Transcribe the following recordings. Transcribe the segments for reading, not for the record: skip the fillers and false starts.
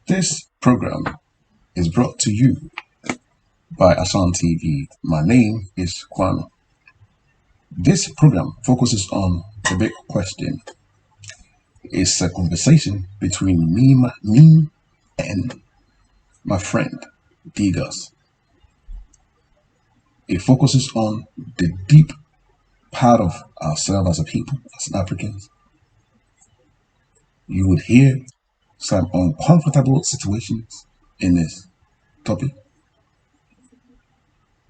This program is brought to you by Asan TV. My name is Kwame. This program focuses on the big question. It's a conversation between me and my friend, Digas. It focuses on the deep part of ourselves as a people, as Africans. You would hear some uncomfortable situations in this topic,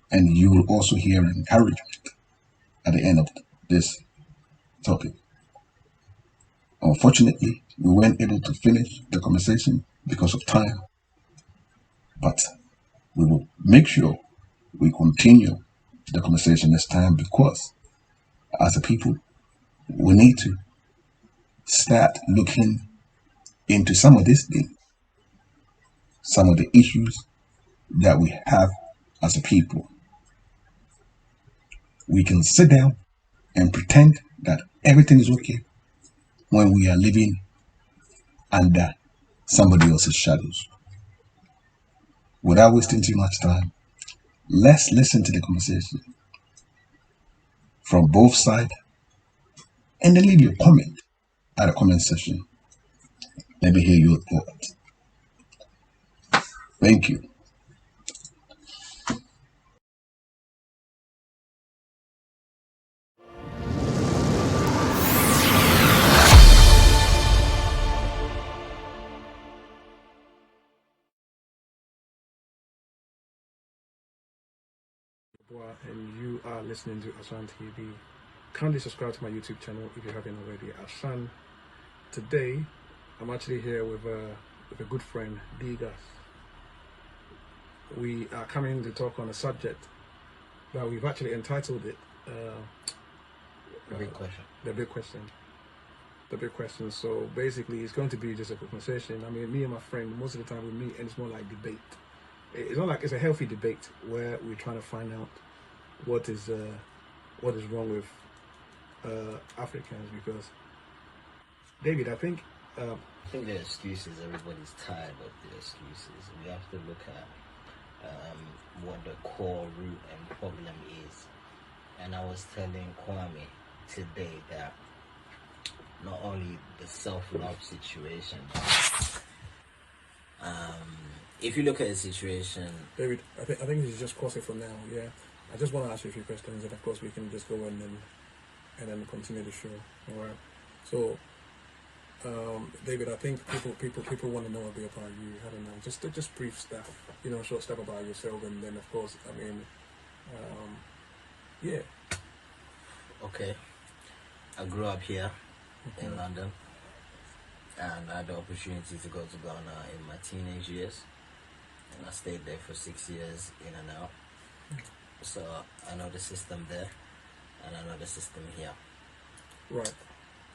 and you will also hear encouragement at the end of this topic. Unfortunately, we weren't able to finish the conversation because of time, but we will make sure we continue the conversation this time because as a people, we need to start looking into some of these things, some of the issues that we have as a people. We can sit down and pretend that everything is okay when we are living under somebody else's shadows. Without wasting too much time, let's listen to the conversation from both sides and then leave your comment at the comment section. Let me hear your thoughts. Thank you. And you are listening to Asan TV. Kindly subscribe to my YouTube channel if you haven't already. Asan. Today, I'm actually here with a good friend, Digas. We are coming to talk on a subject that we've actually entitled it The big question. The Big Question. The Big Question. So basically, it's going to be just a conversation. I mean, me and my friend, most of the time we meet and it's more like debate. It's not like it's a healthy debate where we're trying to find out what is wrong with Africans, because David, I think I think the excuses, everybody's tired of the excuses. We have to look at what the core root and problem is. And I was telling Kwame today that not only the self-love situation, if you look at the situation, David, I think this is just pause it for now. Yeah, I just want to ask you a few questions, and of course we can just go and then continue the show. All right. So, David, I think people want to know a bit about you. I don't know, just brief stuff, short stuff about yourself, and then of course, I mean, yeah. okay, I grew up here in London, and I had the opportunity to go to Ghana in my teenage years, and I stayed there for 6 years in and out. So I know the system there, and I know the system here. Right.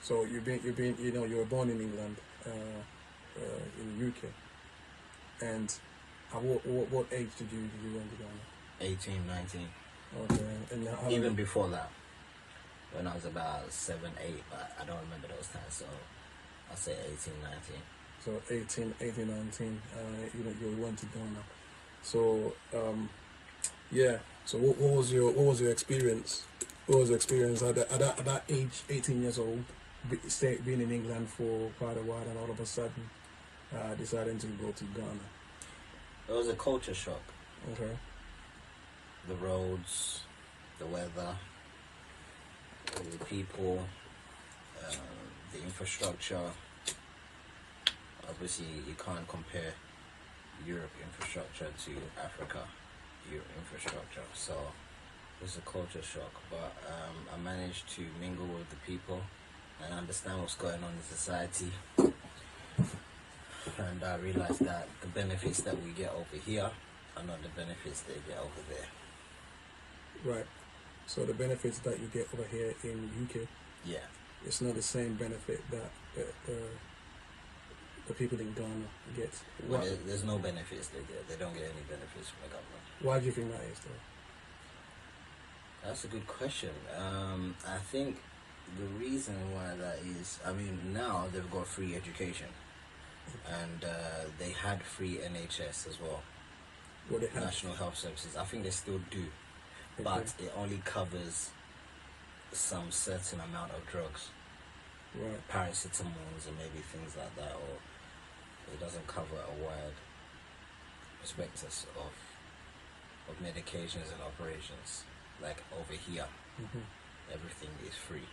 So you were born in England, in UK, and at what age did you went to Ghana? 18, 19. Okay. And Even before that, when I was about 7, 8, but I don't remember those times, so I'll say 18, 19. So 18, 19, you went to Ghana. So, yeah. So what was your experience? What was your experience at that age, 18 years old, being in England for quite a while, and all of a sudden, deciding to go to Ghana? It was a culture shock. Okay. The roads, the weather, the people, the infrastructure. Obviously, you can't compare Europe infrastructure to Africa Europe infrastructure. So it was a culture shock. But I managed to mingle with the people and understand what's going on in society. And I realized that the benefits that we get over here are not the benefits they get over there. Right. So the benefits that you get over here in UK, yeah, it's not the same benefit that the people in Ghana get. Well, there's no benefits they get. They don't get any benefits from the government. Why do you think that is, though? That's a good question. I think the reason why that is, I mean, now they've got free education. and they had free NHS as well, What they have. National Health Services. I think they still do, Okay. but it only covers some certain amount of drugs, Right. paracetamols and maybe things like that, or it doesn't cover a wide spectrum of medications and operations. Like over here, Mm-hmm. everything is free.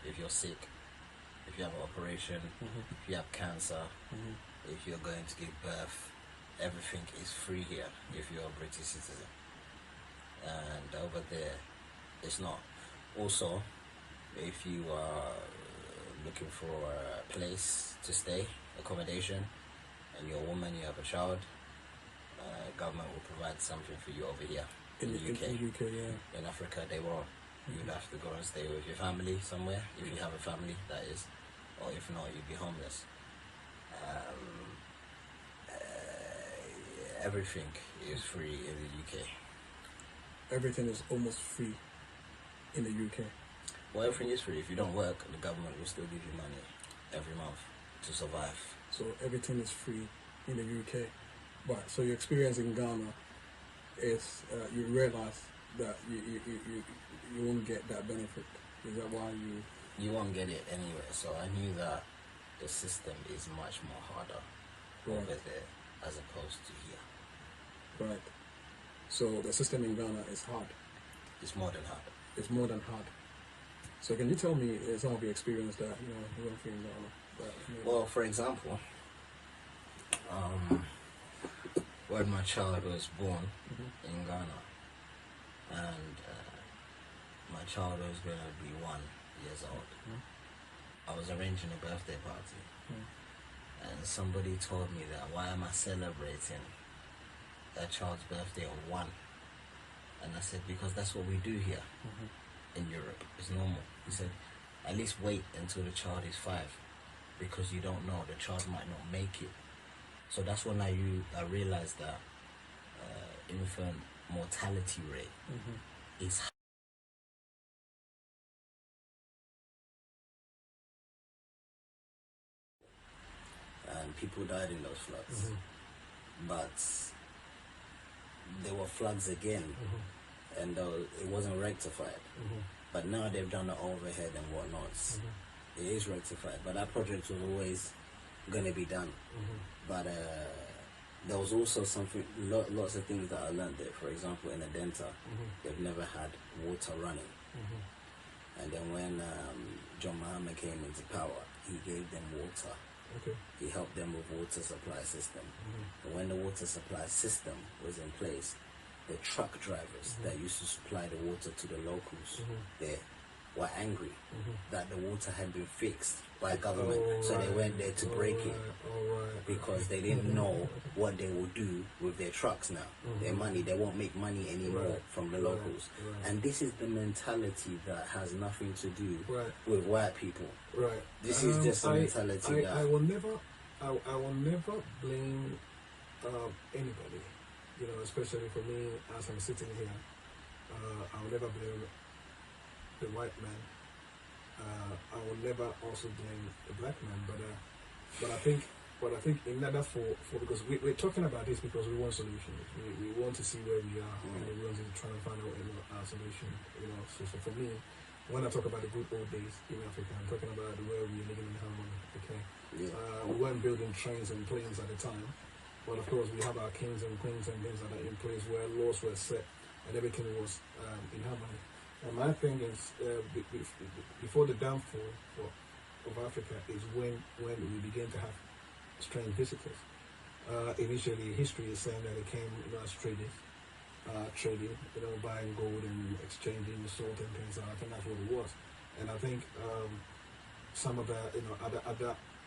If you're sick, if you have an operation, Mm-hmm. if you have cancer, Mm-hmm. if you're going to give birth, everything is free here if you're a British citizen. And over there, it's not. Also, if you are looking for a place to stay, accommodation, and you're a woman, you have a child, government will provide something for you over here in the UK. In UK, yeah. In Africa, they won't. You'd have to go and stay with your family somewhere, if you have a family, that is. Or if not, you'd be homeless. Everything is free in the UK. Everything is almost free in the UK. Well, everything is free. If you don't work, the government will still give you money every month to survive. So everything is free in the UK. But so your experience in Ghana is you realize that you won't get that benefit. Is that why you? You won't get it anywhere. So I knew that the system is much more harder over there as opposed to here. Right. So the system in Ghana is hard. It's more than hard. It's more than hard. So can you tell me some of your experience that you went through in Ghana? Well, for example, when my child was born in Ghana, and my child was going to be 1 year old, I was arranging a birthday party, and somebody told me that why am I celebrating a child's birthday on 1? And I said, because that's what we do here in Europe. It's normal. He said, at least wait until the child is 5, because you don't know, the child might not make it. So that's when I realized that infant mortality rate is high. And people died in those floods. But there were floods again, and it wasn't rectified. But now they've done the overhead and whatnot. It is rectified, but that project was always going to be done. But there was also lots of things that I learned there. For example, in Adenta, they've never had water running. And then when John Mahama came into power, he gave them water. Okay. He helped them with water supply system. And when the water supply system was in place, the truck drivers that used to supply the water to the locals there were angry that the water had been fixed by government. So they went there to break it because they didn't know what they will do with their trucks now. Their money, they won't make money anymore from the locals. And this is the mentality that has nothing to do with white people. Right. This is just a mentality that I will never blame anybody. Especially for me as I'm sitting here, I will never blame the white man. I will never also blame the black man. But I think in order for because we're talking about this because we want solutions. We want to see where we are and we want to try to find out our solution. So for me, when I talk about the good old days in Africa, I'm talking about where we're living in harmony. Okay, we weren't building trains and planes at the time. But of course, we have our kings and queens and things like that in place where laws were set and everything was in harmony. And my thing is, before the downfall of Africa is when we began to have strange visitors. Initially, history is saying that they came as traders, trading, buying gold and exchanging salt and things. I think that's what it was. And I think some of the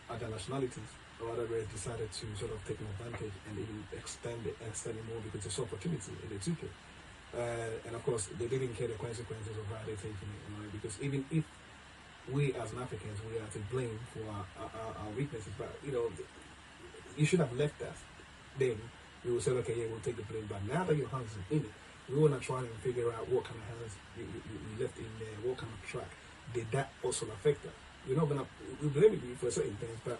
other nationalities or other race decided to sort of take an advantage and even extend it more because it's opportunity and they took it. And of course, they didn't care the consequences of how they're taking it, because even if we as Africans, we are to blame for our weaknesses, but you should have left us. Then we will say, okay, yeah, we'll take the blame. But now that your hands are in it, we want to try and figure out what kind of hands you left in there, what kind of track did that also affect us. We're not gonna we blame you for certain things, but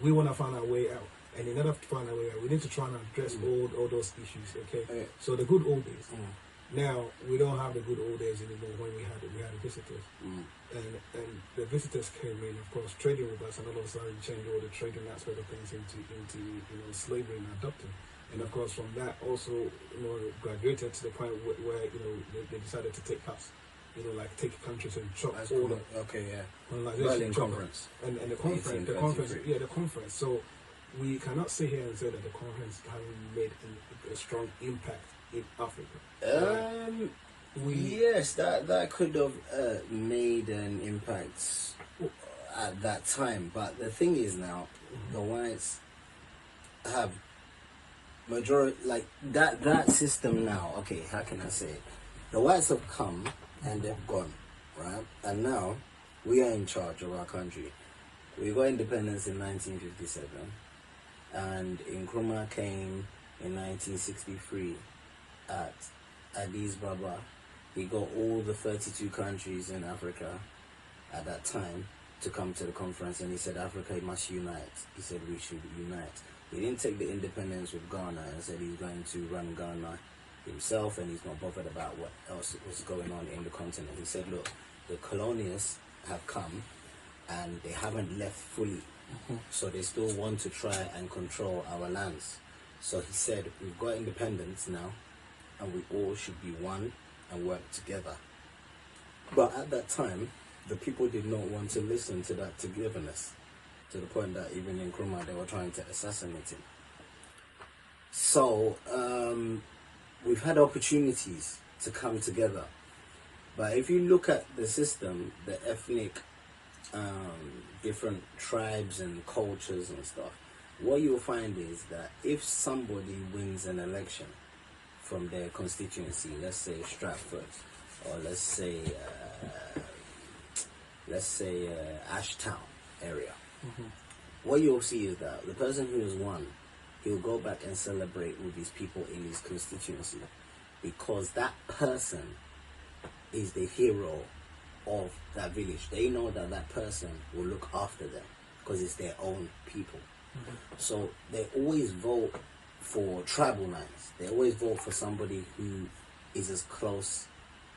we want to find our way out. And in order to find our way out, we need to try and address all those issues. Okay. So the good old days. Now we don't have the good old days anymore. When we had the visitors, and the visitors came in, of course, trading with us, and all of a sudden changed all the trading aspect of things into slavery and adopting. And of course, from that also graduated to the point where they decided to take us. Like take countries and chop all the Berlin conference and the conference. So we cannot sit here and say that the conference hasn't made a strong impact in Africa. Yes, that could have made an impact at that time, but the thing is now the whites have majority like that system now. Okay, how can I say it? The whites have come and they've gone, right? And now we are in charge of our country. We got independence in 1957, and Nkrumah came in 1963 at Addis Ababa. He got all the 32 countries in Africa at that time to come to the conference, and he said Africa must unite. He said we should unite. He didn't take the independence with Ghana and said he's going to run Ghana himself and he's not bothered about what else was going on in the continent. He said, look, the colonialists have come and they haven't left fully, so they still want to try and control our lands. So he said, we've got independence now and we all should be one and work together. But at that time, the people did not want to listen to that togetherness, to the point that even in Nkrumah they were trying to assassinate him. So we've had opportunities to come together, but if you look at the system, the ethnic different tribes and cultures and stuff, what you'll find is that if somebody wins an election from their constituency, let's say Stratford, or let's say Ashtown area, what you'll see is that the person who has won, he'll go back and celebrate with his people in his constituency, because that person is the hero of that village. They know that that person will look after them because it's their own people. So they always vote for tribal lines. They always vote for somebody who is as close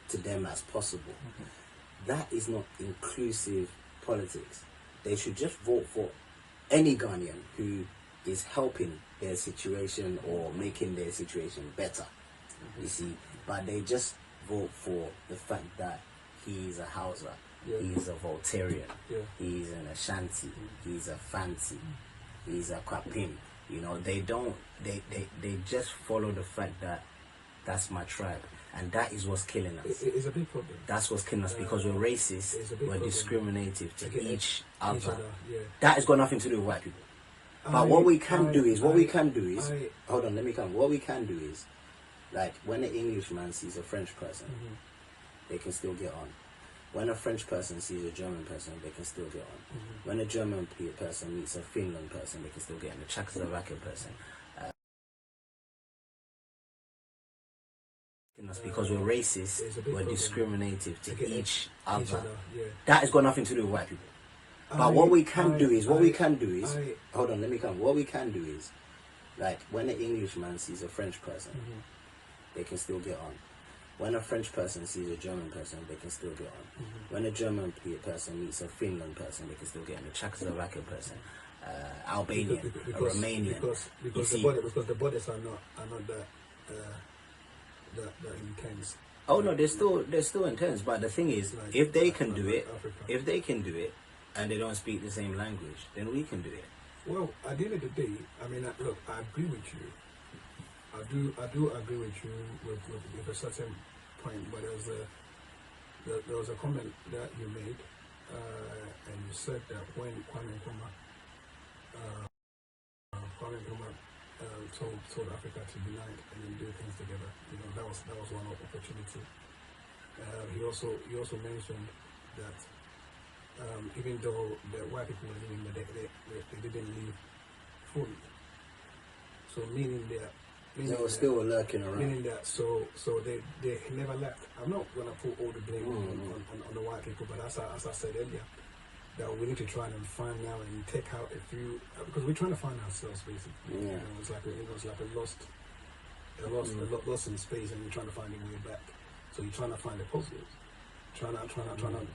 to them as possible. That is not inclusive politics. They should just vote for any Ghanaian who is helping their situation or making their situation better. You see, but they just vote for the fact that he's a Hausa, he's a Voltarian, he's an Ashanti, he's a Fanti, he's a Kwapim. They don't. They just follow the fact that that's my tribe, and that is what's killing us. It's a big problem. That's what's killing us because we're racist, we're discriminative to each other. Yeah. That has got nothing to do with white people. But what we can do is, hold on, let me come. What we can do is, like when an Englishman sees a French person, they can still get on. When a French person sees a German person, they can still get on. When a German person meets a Finland person, they can still get on. A Czechoslovakian person. Because we're racist, we're discriminative to each other. That has got nothing to do with white people. But what we can do is, hold on, let me come. What we can do is, like when an Englishman sees a French person, they can still get on. When a French person sees a German person, they can still get on. When a German person meets a Finland person, they can still get on. A Czechoslovakian person, Albanian, a Romanian. Because the borders are not that intense. Oh no, they're still intense. But the thing is, like, if they can do it, and they don't speak the same language, then we can do it. Well, at the end of the day, I mean, look, I agree with you. I do agree with you with a certain point, but there was a comment that you made, and you said that when Kwame Nkrumah told Africa to unite and then do things together, that was one opportunity. He also mentioned that even though the white people were living, they didn't leave fully. So meaning that they were still lurking around. Meaning that so they never left. I'm not gonna put all the blame on the white people, but as I said earlier, that we need to try and find out and take out a few, because we're trying to find ourselves basically. Yeah. It's like lost in space, and you're trying to find a way back. So you're trying to find the positives, trying to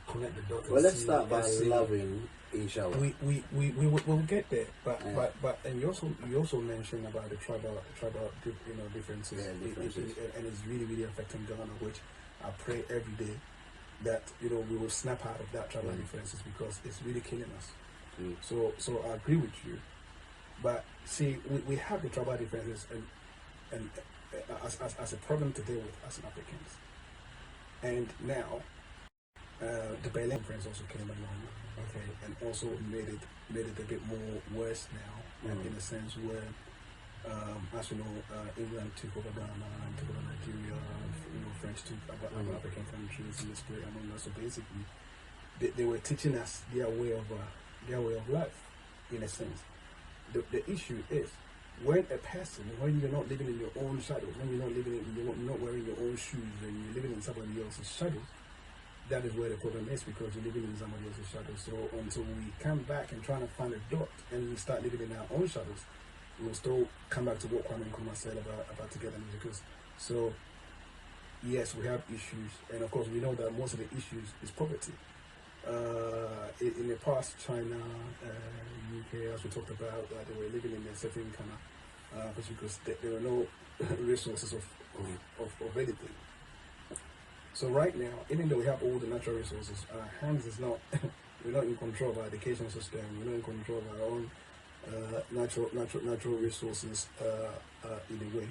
connect the dots. Well, let's start by loving each other. We'll get there, but Yeah. but and you also mentioned about the tribal differences, Yeah, differences. and it's really affecting Ghana, which I pray every day that we will snap out of that tribal differences, because it's really killing us. Mm. So I agree with you, but see, we have the tribal differences and as a problem to deal with as Africans, and now the Berlin Conference also came along, okay, and also made it a bit more worse now, in a sense where, as you know, England took over Ghana and took over Nigeria, French took over other African countries in the spirit among us. So basically, they were teaching us their way of life, in a sense. The issue is when you're not living in your own shadows, when you're not wearing your own shoes, and you're living in somebody else's shadows. That is where the problem is, because you're living in somebody else's shadows. So until we come back and try to find a dot and we start living in our own shadows, we'll still come back to what Kwame Nkrumah said about togetherness. Because so yes, we have issues, and of course we know that most of the issues is poverty. In the past, China, UK, as we talked about, they were living in a certain kind of because there were no resources of anything. So right now, even though we have all the natural resources, our hands is not, we're not in control of our education system, we're not in control of our own natural resources in a way.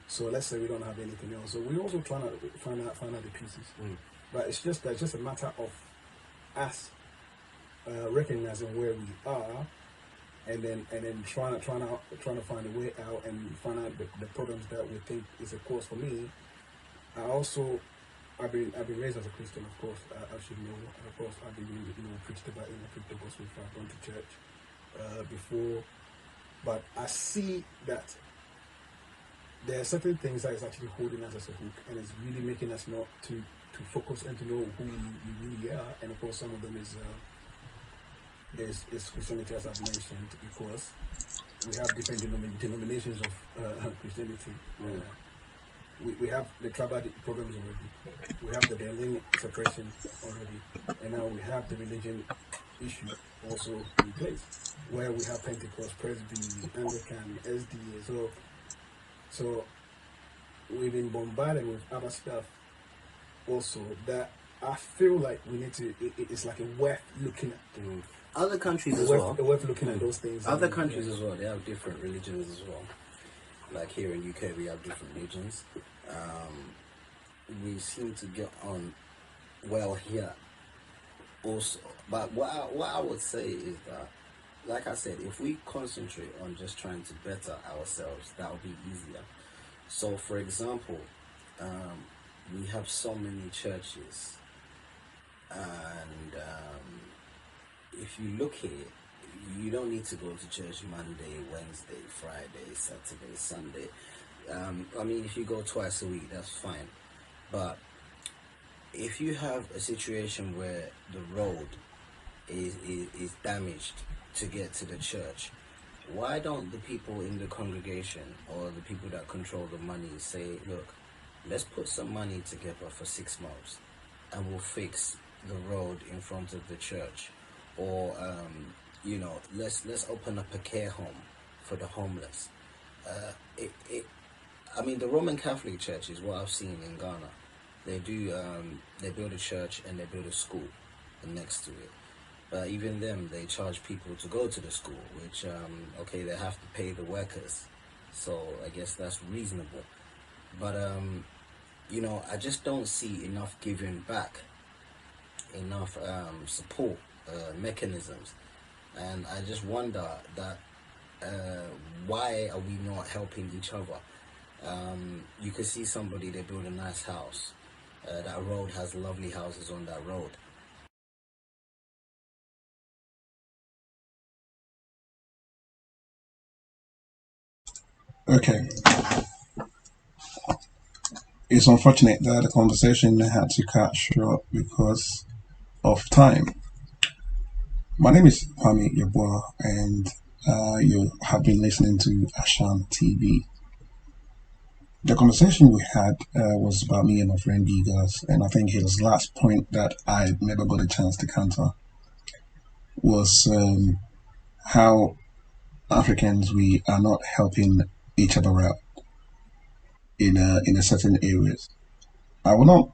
So let's say we don't have anything else. So we're also trying to find out the pieces. But it's just a matter of us recognizing where we are, and then trying to find a way out and find out the problems that we think is a cause. For me, I've been raised as a Christian, of course. I should know. And of course, I've been preached about preached the gospel. I've gone to church before, but I see that there are certain things that is actually holding us as a hook, and it's really making us not to focus and to know who we really are. And of course, some of them is Christianity, as I've mentioned, because we have different denominations of Christianity. We have the tribal problems already. We have the Berlin separation already, and now we have the religion issue also in place, where we have Pentecost, Presby, Anglican, SDA. So we've been bombarded with other stuff also that I feel like we need to. It's like a worth looking at. Other countries as well. Worth looking at those things. Other countries as well. They have different religions as well. Like here in UK, we have different religions. We seem to get on well here also. But what I would say is that, like I said, if we concentrate on just trying to better ourselves, that will be easier. So, for example, we have so many churches, and if you look at it, you don't need to go to church Monday, Wednesday, Friday, Saturday, Sunday. I mean, if you go twice a week, that's fine. But if you have a situation where the road is damaged to get to the church, why don't the people in the congregation or the people that control the money say, look, let's put some money together for 6 months and we'll fix the road in front of the church, or let's open up a care home for the homeless. I mean, the Roman Catholic Church is what I've seen in Ghana. They do they build a church and they build a school next to it. But even them, they charge people to go to the school, which they have to pay the workers, so I guess that's reasonable. But I just don't see enough giving back, enough support mechanisms, and I just wonder that why are we not helping each other? You could see somebody, they build a nice house, that road has lovely houses on that road. Okay. It's unfortunate that the conversation had to cut short because of time. My name is Kwame Yeboah, and you have been listening to Ashan TV. The conversation we had was about me and my friend Gigas, and I think his last point that I never got a chance to counter was how Africans, we are not helping each other out in a certain areas. I will not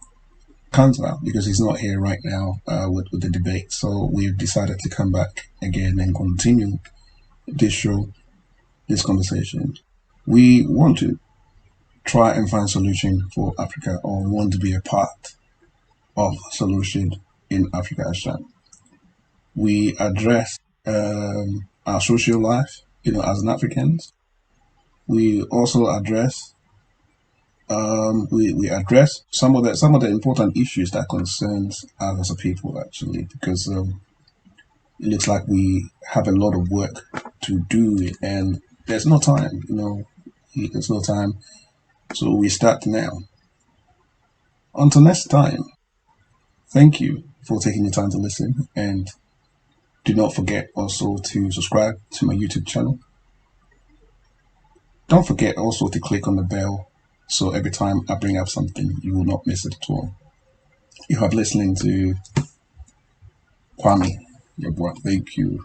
counter because he's not here right now with the debate, so we've decided to come back again and continue this show, this conversation. We want to try and find solution for Africa, or we want to be a part of solution in Africa as well. We address our social life, as an Africans. We also address we address some of the important issues that concerns us as a people, actually, because it looks like we have a lot of work to do, and there's no time. There's no time, so we start now. Until next time, thank you for taking the time to listen, and do not forget also to subscribe to my YouTube channel. Don't forget also to click on the bell so every time I bring up something, you will not miss it at all. You have listening to Kwame, your boy. Thank you.